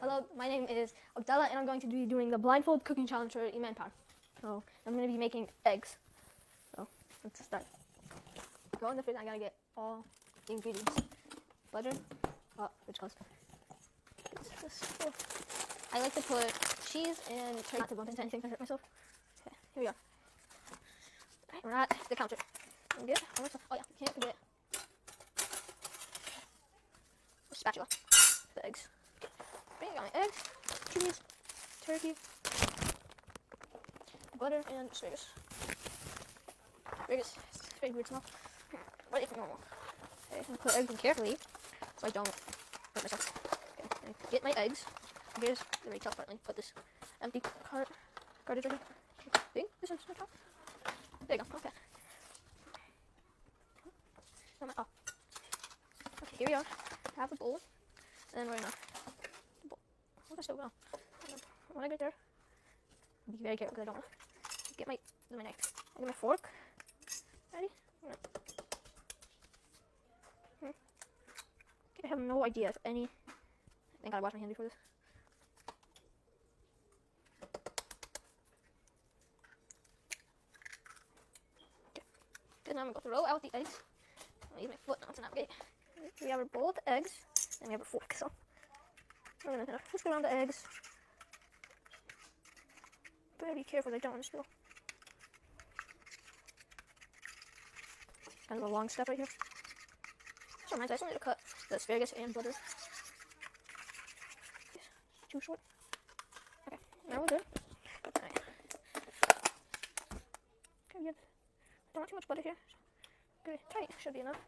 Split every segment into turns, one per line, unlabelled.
Hello, my name is Abdullah, and I'm going to be doing the blindfold cooking challenge for Emaan Power. So I'm going to be making eggs. So let's start. Go in the fridge. I gotta get all the ingredients. Butter. Oh, which goes. I like to put cheese and try not to bump into anything to hurt myself. Okay, here we go. Alright, we're at the counter. Get oh yeah, can't forget a spatula for the eggs. Okay. Bring on my eggs, cheese, turkey, butter, and asparagus. Asparagus is a very weird smell. Ready for normal. Okay, I'm gonna put everything carefully so I don't hurt myself. Okay, and get my eggs. Here's the very tough part. Let me put this empty cartridge right here. Ding, this one's on top. There you go. Okay. Oh. Okay, here we are. I have a bowl, and we're gonna bowl. What is so well? When I get there, be very careful because I don't want to get my knife. I get my fork. Ready? Okay, I have no idea if any. I think I washed my hand before this. Okay. Then I'm gonna throw out the eggs. I'll use my foot now to navigate. We have our bowl with the eggs, and we have a fork. So I'm gonna whisk around the eggs. Better be careful they don't want to spill. Kind of a long step right here. So reminds me, I still need to cut the asparagus and butter. Too short. Okay, now we're good. Alright. Okay, good. Don't want too much butter here. Good, tight should be enough.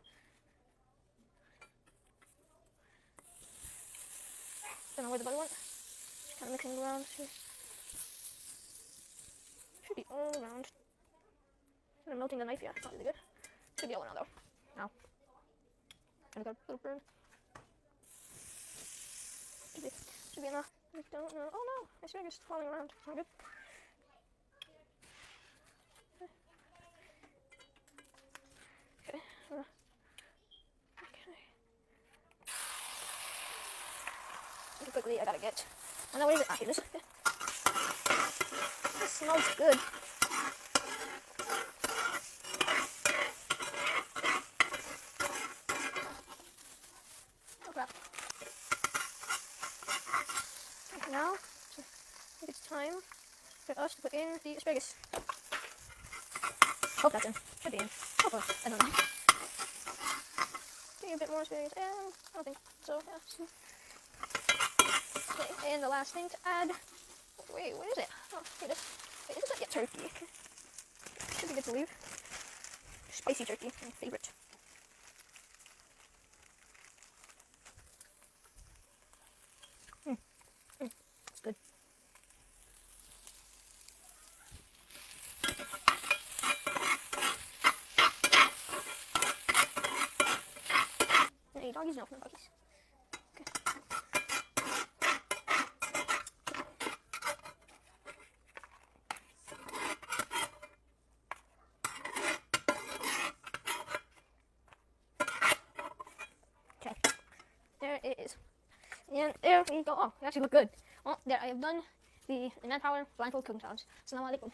Don't know where the butter went. Just kind of mixing it around here. Should be all around. Kind of melting the knife, yeah, it's not really good. Should be all around though. Now, kind of got a little burn. Should be enough. I don't know. Oh no, my asparagus is falling around. Not good. Okay. Okay. Quickly, I gotta get. Oh no, where is it? Ah, here it is. Okay. This smells good. Oh crap. Okay, now, I think it's time for us to put in the asparagus. Hope that's in. Should be in. Oh, I don't know. Maybe a bit more asparagus. I don't think so. Yeah. Okay, and the last thing to add. Wait, where is it? Oh, here it is. Wait, is it? Yeah, turkey. Should be good to leave. Spicy turkey, my favorite. It's good. Hey, doggies, no doggies. Okay, there it is. And there we go. Oh, it actually looked good. Well, there I have done the Emaan Power Blindfold Cooking Challenge. Assalamu alaikum.